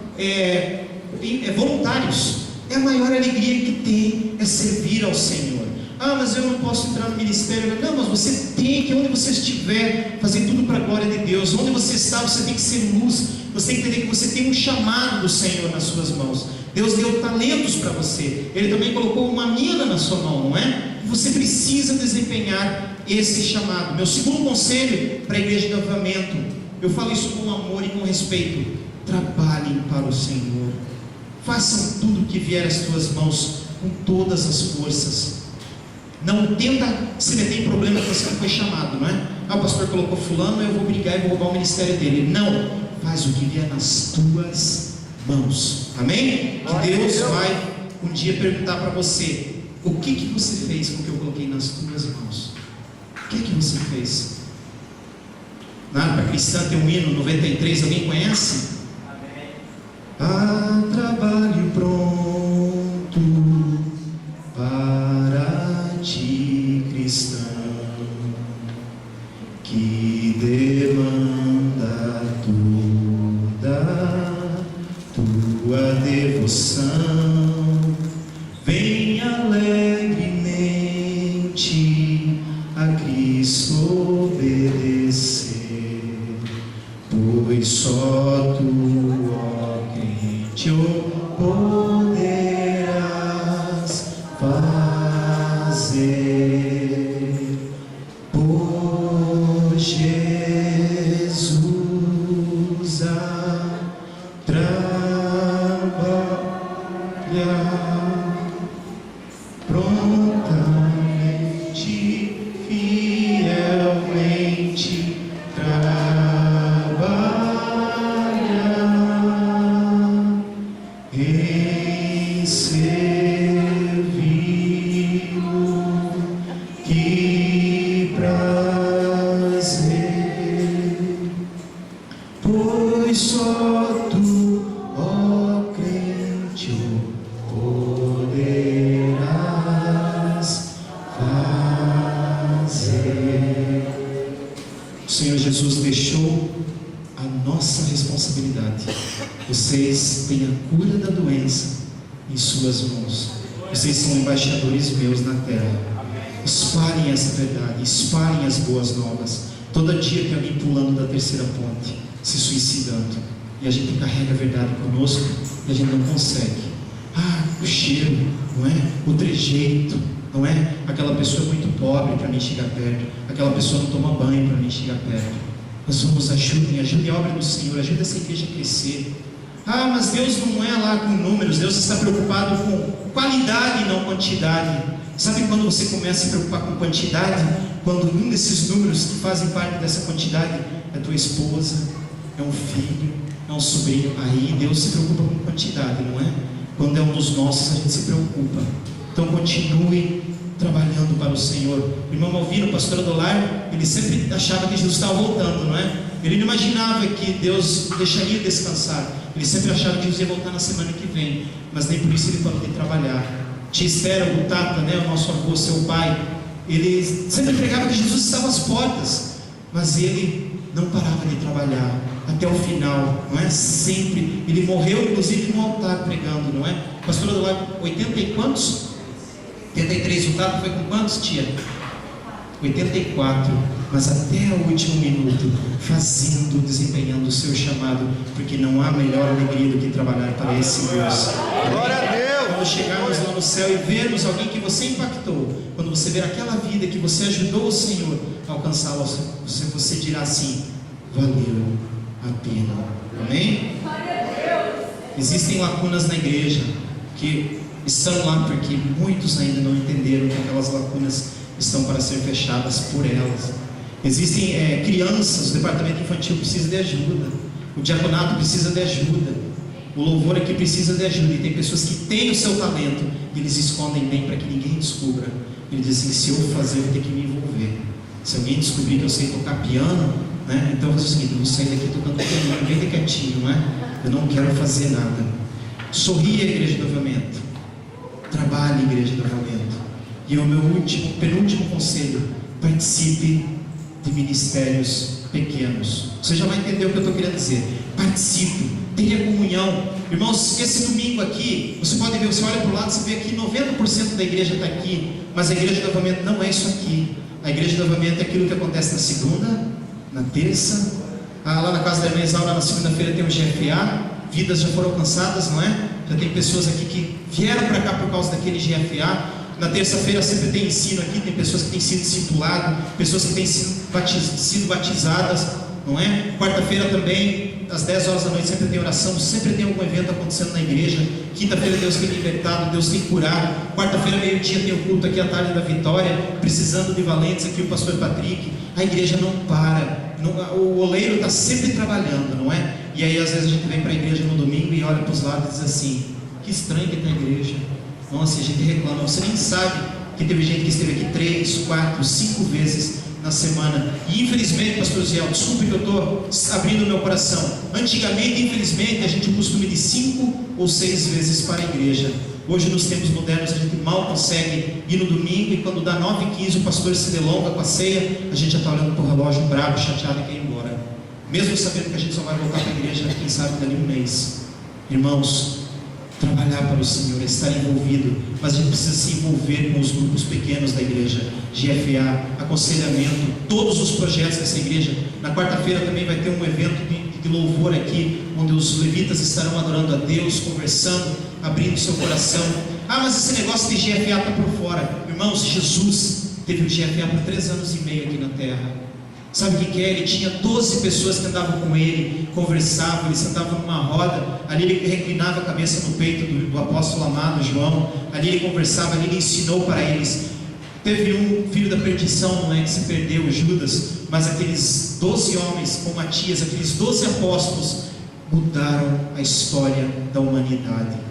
voluntários. É a maior alegria que tem, é servir ao Senhor. Ah, mas eu não posso entrar no ministério. Não, mas você tem que, onde você estiver, fazer tudo para a glória de Deus. Onde você está, você tem que ser luz. Você tem que entender que você tem um chamado do Senhor nas suas mãos. Deus deu talentos para você. Ele também colocou uma mina na sua mão, não é? você precisa desempenhar esse chamado. Meu segundo conselho para a igreja de Avivamento, eu falo isso com amor e com respeito: trabalhem para o Senhor, façam tudo o que vier às tuas mãos com todas as forças. Não tenta se meter em problema que você não foi chamado, não é? O pastor colocou fulano, eu vou brigar e vou roubar o ministério dele. Não, faz o que vier nas tuas mãos. Amém? Que Deus vai um dia perguntar para você: o que você fez com o que eu coloquei nas tuas mãos? O que você fez? Na harpa cristã tem um hino 93, alguém conhece? Há trabalho pronto para ti, cristão, que demanda toda tua devoção. Vem alegremente a Cristo obedecer, pois só tu, ó crente, o poderás fazer. Por Jesus a trabalhar prontamente, fielmente trabalhar em servi-lo, que prazer, pois só tu, ó crente, o poderás fazer. O Senhor Jesus deixou a nossa responsabilidade. Vocês têm a cura da doença em suas mãos. Vocês são embaixadores meus na terra. Espalhem essa verdade, espalhem as boas novas. Todo dia tem alguém pulando da terceira ponte, se suicidando, e a gente carrega a verdade conosco e a gente não consegue. O cheiro, não é? O trejeito, não é? Aquela pessoa é muito pobre para mim chegar perto, aquela pessoa não toma banho para mim chegar perto. Nós vamos, ajudem a obra do Senhor, ajuda essa igreja a crescer. Mas Deus não é lá com números, Deus está preocupado com qualidade e não quantidade. Sabe quando você começa a se preocupar com quantidade? Quando um desses números que fazem parte dessa quantidade é tua esposa, é um filho, é um sobrinho. Aí Deus se preocupa com quantidade, não é? Quando é um dos nossos, a gente se preocupa. Então continue trabalhando para o Senhor. O irmão Malvino, o pastor Adolar, ele sempre achava que Jesus estava voltando, não é? Ele não imaginava que Deus deixaria descansar. Ele sempre achava que Jesus ia voltar na semana que vem, mas nem por isso ele parou de trabalhar. Tia Esther, o Tata, né, o nosso avô, seu pai, ele sempre pregava que Jesus estava às portas, mas ele não parava de trabalhar até o final, não é? Sempre. Ele morreu, inclusive, no altar pregando, não é? Pastor Adolar, 80 e quantos? 83, o Tata foi com quantos, tia? 84, mas até o último minuto, fazendo, desempenhando o seu chamado, porque não há melhor alegria do que trabalhar para esse Deus. Glória a Deus! Quando chegarmos lá no céu e vermos alguém que você impactou, quando você ver aquela vida que você ajudou o Senhor a alcançá-la, você dirá assim: valeu a pena. Amém? Existem lacunas na igreja que estão lá porque muitos ainda não entenderam que aquelas lacunas estão para ser fechadas por elas. Existem crianças, o departamento infantil precisa de ajuda, o diaconato precisa de ajuda, o louvor aqui precisa de ajuda, e tem pessoas que têm o seu talento e eles escondem bem para que ninguém descubra. Ele diz assim: se eu fazer, eu vou ter que me envolver. Se alguém descobrir que eu sei tocar piano, né, então eu vou fazer o seguinte: eu vou sair daqui tocando piano, bem de quietinho, não é? Eu não quero fazer nada. Sorria, igreja do Avivamento. Trabalhe, igreja do Avivamento. E o meu penúltimo conselho: participe de ministérios pequenos. Você já vai entender o que eu estou querendo dizer. Participe, tenha comunhão. Irmãos, esse domingo aqui, você pode ver, você olha para o lado, você vê aqui 90% da igreja está aqui, mas a igreja do Avivamento não é isso aqui. A igreja do Avivamento é aquilo que acontece na segunda, na terça, lá na casa da irmã Isaura, na segunda-feira tem o GFA, vidas já foram alcançadas, não é? Já tem pessoas aqui que vieram para cá por causa daquele GFA. Na terça-feira sempre tem ensino aqui, tem pessoas que têm sido discipuladas, pessoas que têm sido batizadas, não é? Quarta-feira também, às 10 horas da noite, sempre tem oração, sempre tem algum evento acontecendo na igreja. Quinta-feira Deus tem libertado, Deus tem curado. Quarta-feira, meio-dia, tem o culto aqui à tarde da Vitória, precisando de valentes aqui, o pastor Patrick. A igreja não para, o oleiro está sempre trabalhando, não é? E aí às vezes a gente vem para a igreja no domingo e olha para os lados e diz assim: que estranho que está a igreja. Nossa, a gente reclama, você nem sabe que teve gente que esteve aqui 3, 4, 5 vezes na semana. E infelizmente, pastor Ziel, desculpe que eu estou abrindo o meu coração, antigamente, infelizmente, a gente tinha o costume de 5 ou 6 vezes para a igreja. Hoje, nos tempos modernos, a gente mal consegue ir no domingo, e quando dá 9h15 o pastor se delonga com a ceia, a gente já está olhando para o relógio bravo, chateado e quer ir embora, mesmo sabendo que a gente só vai voltar para a igreja, quem sabe, dali um mês. Irmãos, trabalhar para o Senhor, estar envolvido, mas a gente precisa se envolver com os grupos pequenos da igreja, GFA, aconselhamento, todos os projetos dessa igreja. Na quarta-feira também vai ter um evento de louvor aqui, onde os levitas estarão adorando a Deus, conversando, abrindo seu coração. Ah, mas esse negócio de GFA está por fora. Irmãos, Jesus teve o GFA por 3 anos e meio aqui na terra. Sabe o que é? Ele tinha 12 pessoas que andavam com ele, conversavam, eles sentavam numa roda, ali ele reclinava a cabeça no peito do apóstolo amado João, ali ele conversava, ali ele ensinou para eles. Teve um filho da perdição, não é, que se perdeu, Judas, mas aqueles 12 homens com Matias, aqueles 12 apóstolos, mudaram a história da humanidade.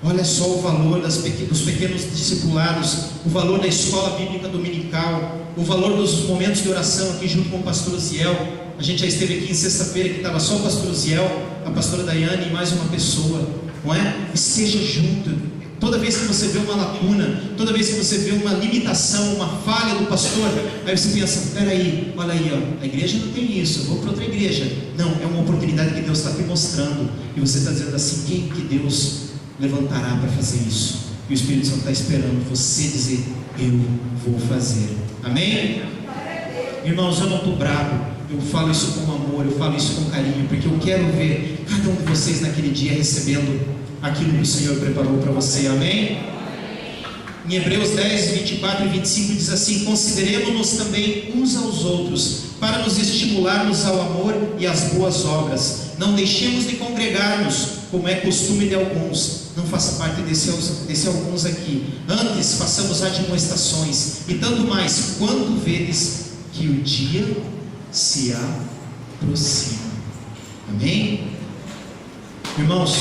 Olha só o valor dos pequenos discipulados, o valor da escola bíblica dominical, o valor dos momentos de oração aqui junto com o pastor Ziel. A gente já esteve aqui em sexta-feira que estava só o pastor Ziel, a pastora Daiane e mais uma pessoa, não é? Esteja junto. Toda vez que você vê uma lacuna, toda vez que você vê uma limitação, uma falha do pastor, aí você pensa: peraí, olha aí, ó, a igreja não tem isso, eu vou para outra igreja. Não, é uma oportunidade que Deus está te mostrando, e você está dizendo assim: quem que Deus levantará para fazer isso? E o Espírito Santo está esperando você dizer: eu vou fazer. Amém? Irmãos, eu não estou bravo, eu falo isso com amor, eu falo isso com carinho, porque eu quero ver cada um de vocês naquele dia recebendo aquilo que o Senhor preparou para você. Amém? Em Hebreus 10, 24 e 25 diz assim: consideremos-nos também uns aos outros, para nos estimularmos ao amor e às boas obras. Não deixemos de congregar-nos, como é costume de alguns. Não faça parte desse alguns aqui. Antes, façamos admoestações, e tanto mais, quando vedes que o dia se aproxima. Amém? Irmãos,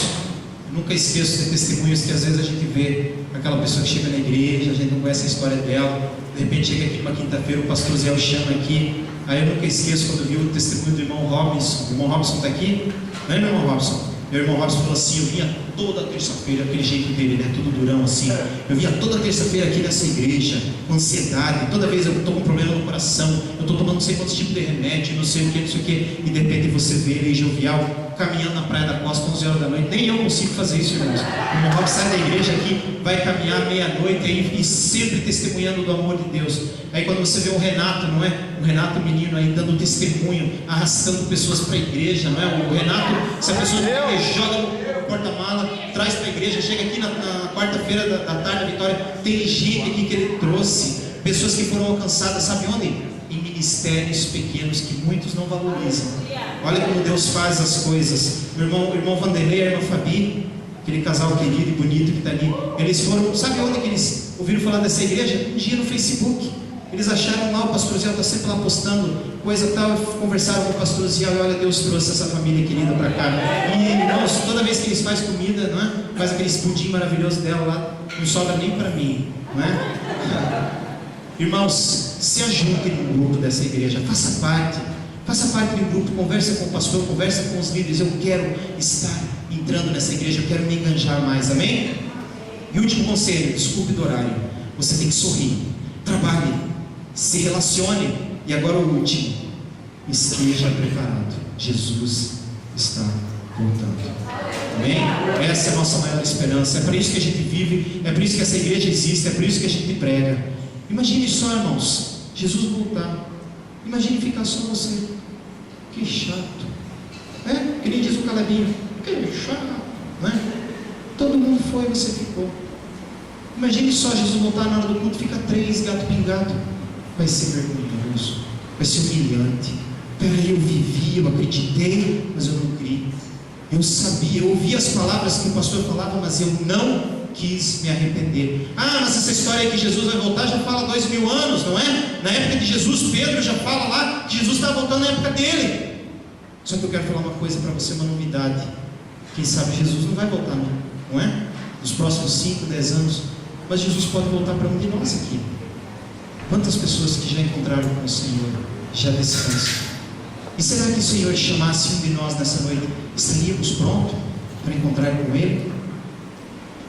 nunca esqueço de testemunhos que às vezes a gente vê aquela pessoa que chega na igreja, a gente não conhece a história dela, de repente chega aqui uma quinta-feira, o pastor Zé o chama aqui. Aí eu nunca esqueço quando vi o testemunho do irmão Robinson. O irmão Robinson está aqui? Não é, meu irmão Robinson? Meu irmão Robson falou assim: eu vinha toda terça-feira, aquele jeito dele, né, tudo durão assim, eu vinha toda terça-feira aqui nessa igreja, com ansiedade, toda vez eu estou com um problema no coração, eu estou tomando não sei quantos tipos de remédio, não sei o que, e de repente você vê ele jovial, caminhando na praia da costa, 11 horas da noite. Nem eu consigo fazer isso, irmãos. O irmão Robson sai da igreja aqui, vai caminhar meia-noite aí, e sempre testemunhando do amor de Deus. Aí quando você vê o Renato, não é? O Renato menino aí dando testemunho, arrastando pessoas para a igreja, não é? O Renato, se a pessoa joga no porta-mala, traz para a igreja, chega aqui na quarta-feira da tarde da Vitória, tem gente aqui que ele trouxe, pessoas que foram alcançadas, sabe onde? Em ministérios pequenos que muitos não valorizam. Olha como Deus faz as coisas. O irmão Vanderlei, a irmã Fabi, aquele casal querido e bonito que está ali, eles foram, sabe onde que eles ouviram falar dessa igreja? Um dia no Facebook. Eles acharam lá, o pastor Ziel está sempre lá postando coisa tal, conversaram com o pastor Ziel, e olha, Deus trouxe essa família querida para cá. E irmãos, toda vez que eles fazem comida, não é? Faz aquele pudim maravilhoso dela lá, não sobra nem para mim, não é? Irmãos, se ajuntem no grupo dessa igreja, faça parte do grupo, conversa com o pastor, conversa com os líderes. Eu quero estar entrando nessa igreja, eu quero me enganjar mais, amém? E último conselho, desculpe do horário, você tem que sorrir, trabalhe, se relacione. E agora o último: esteja preparado, Jesus está voltando. Amém? Essa é a nossa maior esperança. É por isso que a gente vive, é por isso que essa igreja existe, é por isso que a gente prega. Imagine só, irmãos, Jesus voltar. Imagine ficar só você. Que chato, que nem diz o Calebinho, que chato, não é? Todo mundo foi, você ficou. Imagine só Jesus voltar na hora do culto, fica 3 gato pingado. Vai ser vergonhoso, vai ser humilhante. Peraí, eu vivi, eu acreditei, mas eu não criei. Eu sabia, eu ouvi as palavras que o pastor falava, mas eu não quis me arrepender. Mas essa história aí que Jesus vai voltar já fala 2000 anos, não é? Na época de Jesus, Pedro já fala lá que Jesus estava voltando na época dele. Só que eu quero falar uma coisa para você, uma novidade. Quem sabe Jesus não vai voltar, não é? Nos próximos 5, 10 anos. Mas Jesus pode voltar para um de nós aqui. Quantas pessoas que já encontraram com o Senhor já descansam? E será que o Senhor chamasse um de nós nessa noite? Estaríamos prontos para encontrar com Ele?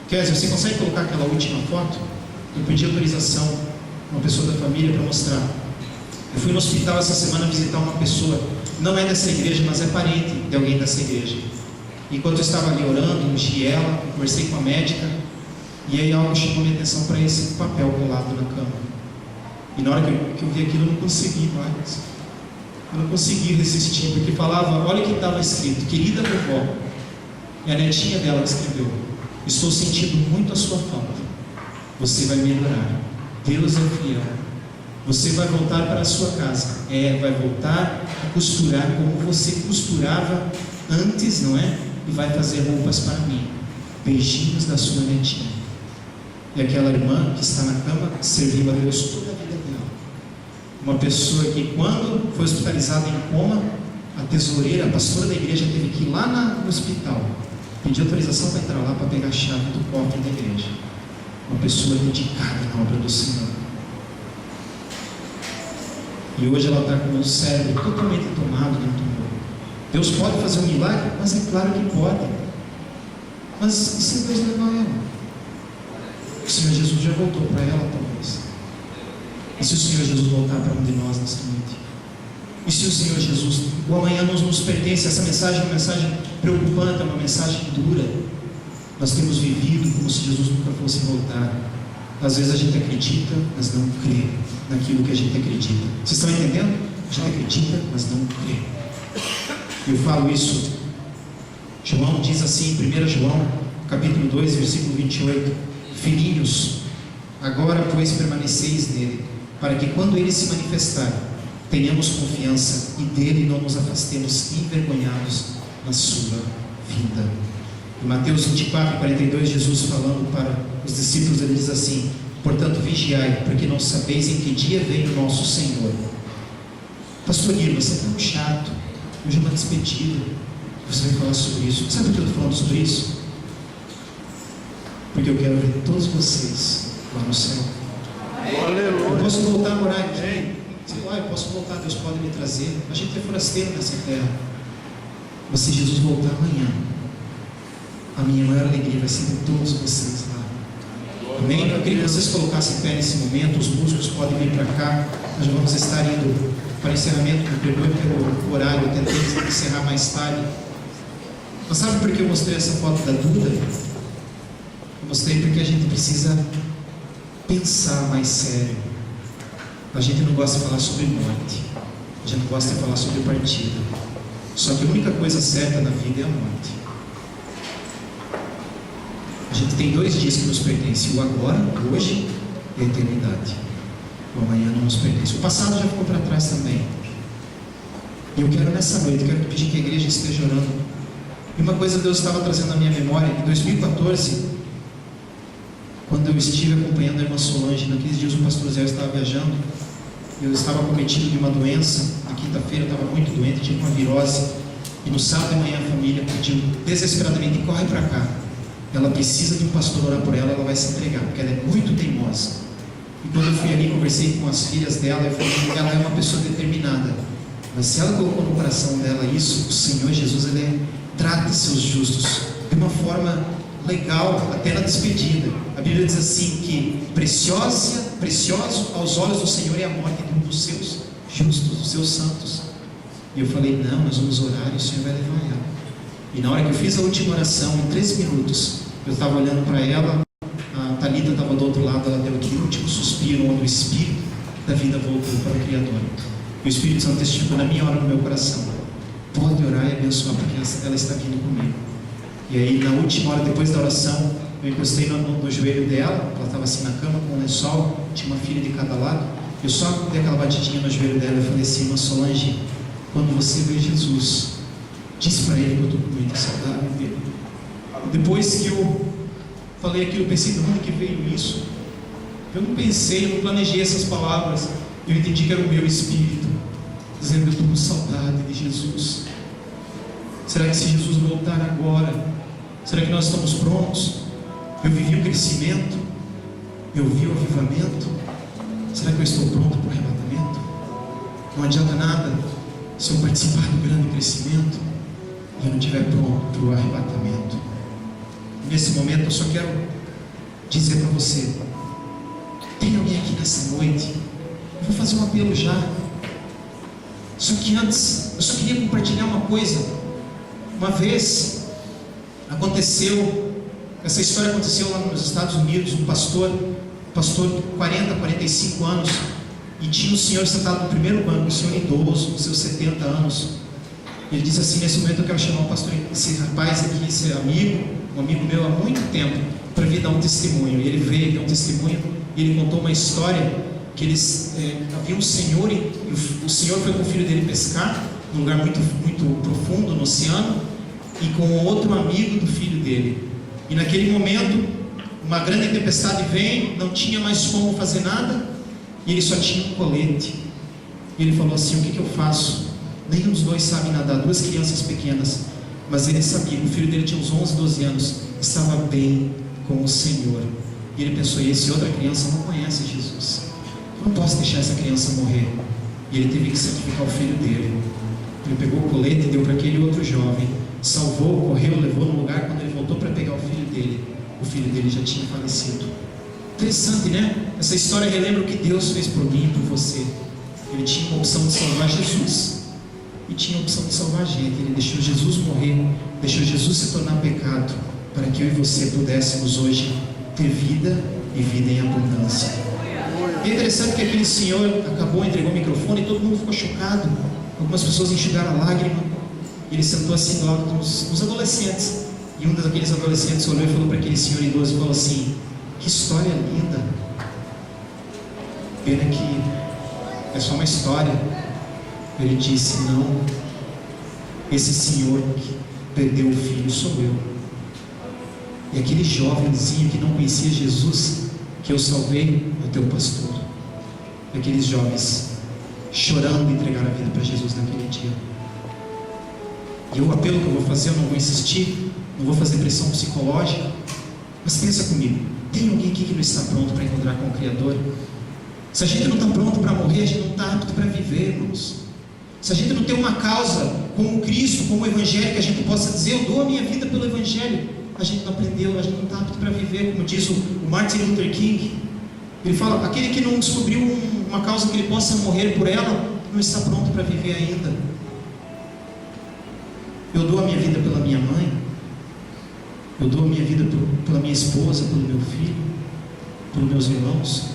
Kézia, você consegue colocar aquela última foto? Eu pedi autorização a uma pessoa da família para mostrar. Eu fui no hospital essa semana visitar uma pessoa, não é dessa igreja, mas é parente de alguém dessa igreja. Enquanto eu estava ali orando, ungi ela, conversei com a médica, e aí algo chamou minha atenção para esse papel colado na cama. E na hora que eu vi aquilo, eu não consegui mais. Eu não consegui resistir, porque falava, olha o que estava escrito: querida vovó, e a netinha dela escreveu: estou sentindo muito a sua falta. Você vai melhorar. Deus é fiel. Você vai voltar para a sua casa. Vai voltar a costurar como você costurava antes, não é? E vai fazer roupas para mim. Beijinhos da sua netinha. E aquela irmã que está na cama serviu a Deus toda a vida dela. Uma pessoa que, quando foi hospitalizada em coma, a tesoureira, a pastora da igreja, teve que ir lá no hospital pedir autorização para entrar lá para pegar a chave do cofre da igreja. Uma pessoa dedicada na obra do Senhor. E hoje ela está com o cérebro totalmente tomado de um tumor. Deus pode fazer um milagre? Mas é claro que pode. Mas e se Deus levar ela? O Senhor Jesus já voltou para ela, talvez. E se o Senhor Jesus voltar para um de nós nesta noite? E se o Senhor Jesus, o amanhã não nos pertence? Essa mensagem é uma mensagem preocupante, é uma mensagem dura. Nós temos vivido como se Jesus nunca fosse voltar. Às vezes a gente acredita, mas não crê naquilo que a gente acredita. Vocês estão entendendo? A gente acredita, mas não crê. Eu falo isso. João diz assim, 1 João, capítulo 2, versículo 28: filhinhos, agora pois permaneceis nele, para que quando ele se manifestar, tenhamos confiança e dele não nos afastemos envergonhados na sua vinda. Em Mateus 24, 42, Jesus falando para os discípulos, ele diz assim: portanto vigiai, porque não sabeis em que dia vem o nosso Senhor. Pastor Nilo, você é tão chato, hoje é uma despedida, você vai falar sobre isso. Sabe por que eu estou falando sobre isso? Porque eu quero ver todos vocês lá no céu. Eu posso voltar a morar aqui, sei lá, eu posso voltar, Deus pode me trazer. A gente é forasteiro nessa terra. Mas se Jesus voltar amanhã, a minha maior alegria vai ser ver todos vocês lá. Amém? Eu queria que vocês colocassem pé nesse momento. Os músicos podem vir para cá. Nós já vamos estar indo para encerramento. Me perdoe pelo horário, eu tentei encerrar mais tarde. Mas sabe por que eu mostrei essa foto da Duda? Eu mostrei porque a gente precisa pensar mais sério. A gente não gosta de falar sobre morte, a gente não gosta de falar sobre partida. Só que a única coisa certa na vida é a morte. A gente tem 2 dias que nos pertencem: o agora, hoje, e a eternidade. O amanhã não nos pertence. O passado já ficou para trás também. E eu quero nessa noite, quero pedir que a igreja esteja orando. E uma coisa Deus estava trazendo na minha memória: em 2014, quando eu estive acompanhando a irmã Solange, naqueles dias o pastor Zé estava viajando, eu estava acometido de uma doença. Na quinta-feira eu estava muito doente, tinha uma virose, e no sábado de manhã a família pediu desesperadamente: corre para cá, ela precisa de um pastor orar por ela, ela vai se entregar, porque ela é muito teimosa. E quando eu fui ali, conversei com as filhas dela, eu falei: ela é uma pessoa determinada, mas se ela colocou no coração dela isso, o Senhor Jesus, ele trata seus justos de uma forma legal, até na despedida. A Bíblia diz assim que precioso aos olhos do Senhor é a morte de um dos seus justos, dos seus santos. E eu falei: não, nós vamos orar e o Senhor vai levar ela. E na hora que eu fiz a última oração, em 3 minutos, eu estava olhando para ela, a Thalita estava do outro lado, ela deu aquele último suspiro, onde o Espírito da vida voltou para o Criador. E o Espírito Santo testificou na minha hora no meu coração: pode orar e abençoar, porque ela está vindo comigo. E aí, na última hora, depois da oração, Eu encostei no joelho dela, ela estava assim na cama com um lençol, tinha uma filha de cada lado. Eu só dei aquela batidinha no joelho dela e falei assim: irmã Solange, quando você vê Jesus, diz para ele que eu estou com muita saudade dele. Depois que eu falei aquilo, eu pensei: de onde que veio isso? Eu não pensei, eu não planejei essas palavras. Eu entendi que era o meu espírito dizendo: eu estou com saudade de Jesus. Será que se Jesus voltar agora, será que nós estamos prontos? Eu vivi o crescimento, eu vi o avivamento. Será que eu estou pronto para o arrebatamento? Não adianta nada se eu participar do grande crescimento e eu não estiver pronto para o arrebatamento. Nesse momento eu só quero dizer para você: tem alguém aqui nessa noite? Eu vou fazer um apelo já. Só que antes, eu só queria compartilhar uma coisa. Uma vez essa história aconteceu lá nos Estados Unidos. Um pastor de 40, 45 anos, e tinha um senhor sentado no primeiro banco, um senhor idoso, com seus 70 anos. Ele disse assim: nesse momento eu quero chamar o pastor, esse rapaz aqui, esse amigo, um amigo meu há muito tempo, para vir dar um testemunho. E ele veio dar um testemunho, e ele contou uma história que havia um senhor, e o senhor foi com o filho dele pescar, num lugar muito, muito profundo no oceano, e com outro amigo do filho dele. E naquele momento, uma grande tempestade vem, não tinha mais como fazer nada, e ele só tinha um colete. E ele falou assim: o que eu faço? Nenhum dos dois sabe nadar, duas crianças pequenas, mas ele sabia, o filho dele tinha uns 11, 12 anos, estava bem com o Senhor. E ele pensou: e essa outra criança não conhece Jesus, eu não posso deixar essa criança morrer. E ele teve que sacrificar o filho dele. Ele pegou o colete e deu para aquele outro jovem, salvou, correu, levou no lugar. Quando ele voltou para pegar o filho dele já tinha falecido. Interessante, né? Essa história relembra o que Deus fez por mim e por você. Ele tinha uma opção de salvar Jesus e tinha a opção de salvar a gente. Ele deixou Jesus morrer, deixou Jesus se tornar pecado, para que eu e você pudéssemos hoje ter vida e vida em abundância. E é interessante que aquele senhor entregou o microfone e todo mundo ficou chocado. Algumas pessoas enxugaram a lágrima. Ele sentou assim do lado dos adolescentes, e um daqueles adolescentes olhou e falou para aquele senhor idoso e falou assim: que história linda. Pena que é só uma história. Ele disse: não, esse senhor que perdeu o filho sou eu. E aquele jovenzinho que não conhecia Jesus, que eu salvei, é o teu pastor. E aqueles jovens chorando entregaram a vida para Jesus naquele dia. E o apelo que eu vou fazer, eu não vou insistir, não vou fazer pressão psicológica, mas pensa comigo: tem alguém aqui que não está pronto para encontrar com o Criador? Se a gente não está pronto para morrer, a gente não está apto para viver, irmãos. Se a gente não tem uma causa como Cristo, como o Evangelho, que a gente possa dizer: eu dou a minha vida pelo Evangelho, a gente não aprendeu, a gente não está apto para viver. Como diz o Martin Luther King, ele fala: aquele que não descobriu uma causa que ele possa morrer por ela, não está pronto para viver ainda. Eu dou a minha vida pela minha mãe, eu dou a minha vida pela minha esposa, pelo meu filho, pelos meus irmãos.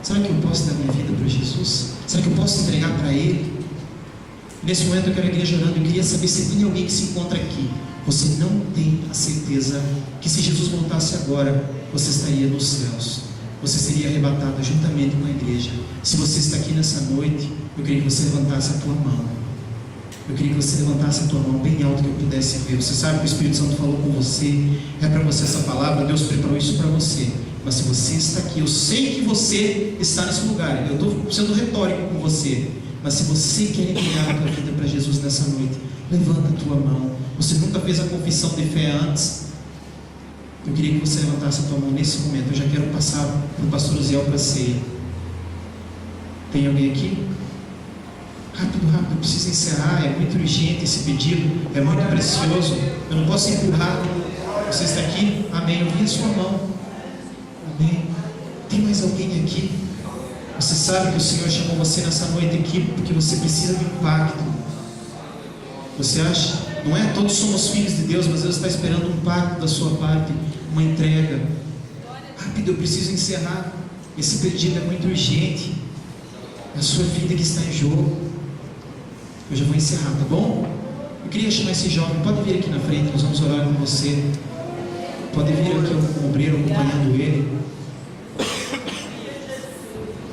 Será que eu posso dar minha vida para Jesus? Será que eu posso entregar para Ele? Nesse momento eu quero a igreja orando. Eu queria saber se tem alguém que se encontra aqui. Você não tem a certeza que se Jesus voltasse agora, você estaria nos céus, você seria arrebatado juntamente com a igreja. Se você está aqui nessa noite, eu queria que você levantasse a tua mão. Eu queria que você levantasse a tua mão bem alto, que eu pudesse ver. Você sabe que o Espírito Santo falou com você, é para você essa palavra, Deus preparou isso para você. Mas se você está aqui, eu sei que você está nesse lugar, eu estou sendo retórico com você, mas se você quer entregar a tua vida para Jesus nessa noite, levanta a tua mão. Você nunca fez a confissão de fé antes? Eu queria que você levantasse a tua mão nesse momento. Eu já quero passar para o pastor Uziel para a ceia. Tem alguém aqui? Rápido, eu preciso encerrar, é muito urgente esse pedido, é muito precioso, eu não posso empurrar. Você está aqui? Amém, eu vi a sua mão. Amém. Tem mais alguém aqui? Você sabe que o Senhor chamou você nessa noite aqui porque você precisa de um pacto. Você acha? Não é? Todos somos filhos de Deus, mas Deus está esperando um pacto da sua parte, uma entrega. Rápido, eu preciso encerrar. Esse pedido é muito urgente. É a sua vida que está em jogo. Eu já vou encerrar, tá bom? Eu queria chamar esse jovem, pode vir aqui na frente, nós vamos orar com você. Pode vir aqui um obreiro acompanhando ele.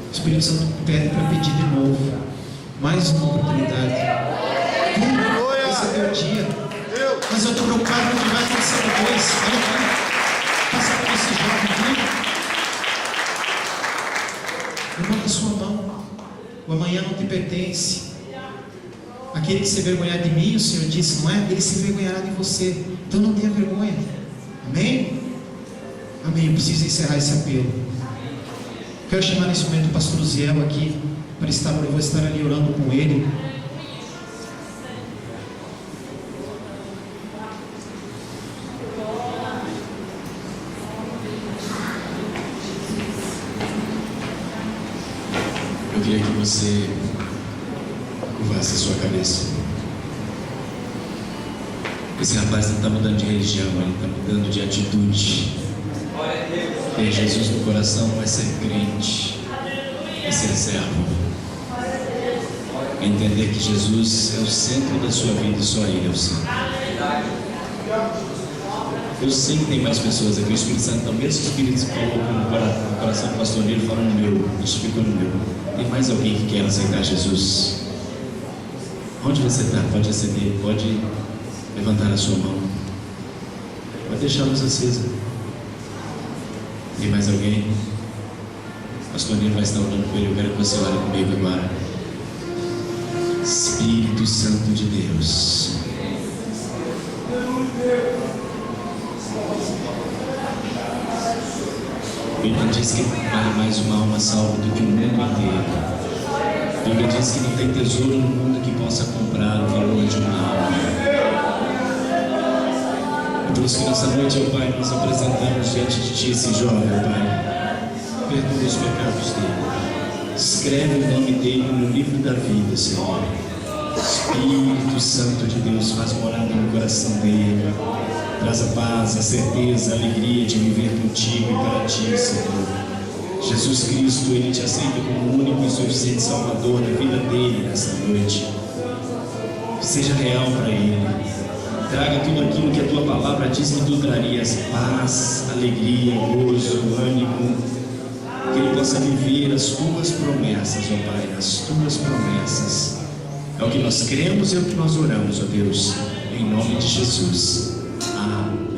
O Espírito Santo pede para pedir de novo. Mais uma oportunidade. Esse é teu dia. Mas eu estou preocupado com o que vai acontecer depois. Olha aqui. Passa por esse jovem aqui. Levanta a sua mão. O amanhã não te pertence. Aquele que se envergonhar de mim, o Senhor disse, não é? Ele se envergonhará de você. Então não tenha vergonha. Amém? Amém. Eu preciso encerrar esse apelo. Quero chamar nesse momento o pastor Uziel aqui para estar, eu vou estar ali orando com ele. Eu queria que você curvasse a sua cabeça. Esse rapaz não está mudando de religião, ele está mudando de atitude. Ter Jesus no coração vai ser crente, vai ser servo. Entender que Jesus é o centro da sua vida e só Ele é o centro. Eu sei que tem mais pessoas aqui. O Espírito Santo, o mesmo Espírito que colocou no coração do pastor Nilo, fala no meu, isso ficou no meu. Tem mais alguém que quer aceitar Jesus? Onde você está? Pode acender, pode levantar a sua mão, pode deixar a luz acesa. Tem mais alguém? O pastor Nilo vai estar orando com ele. Eu quero que você ore comigo agora. Espírito Santo de Deus, a Bíblia diz que vale mais uma alma salva do que o mundo inteiro. A Bíblia diz que não tem tesouro no mundo que possa comprar o valor de uma alma. É por isso que nessa noite, ó Pai, nós apresentamos diante de Ti esse jovem, Pai. Perdoa os pecados dele. Escreve o nome dele no livro da vida, Senhor. Espírito Santo de Deus, faz morada no coração dele. Traz a paz, a certeza, a alegria de viver contigo e para Ti, Senhor. Jesus Cristo, Ele te aceita como o único e suficiente Salvador da vida dele nessa noite. Seja real para Ele. Traga tudo aquilo que a Tua palavra diz que Tu trarias: paz, alegria, gozo, ânimo. Que ele possa viver as Tuas promessas, ó Pai, as Tuas promessas. É o que nós cremos e é o que nós oramos, ó Deus, em nome de Jesus. Amém.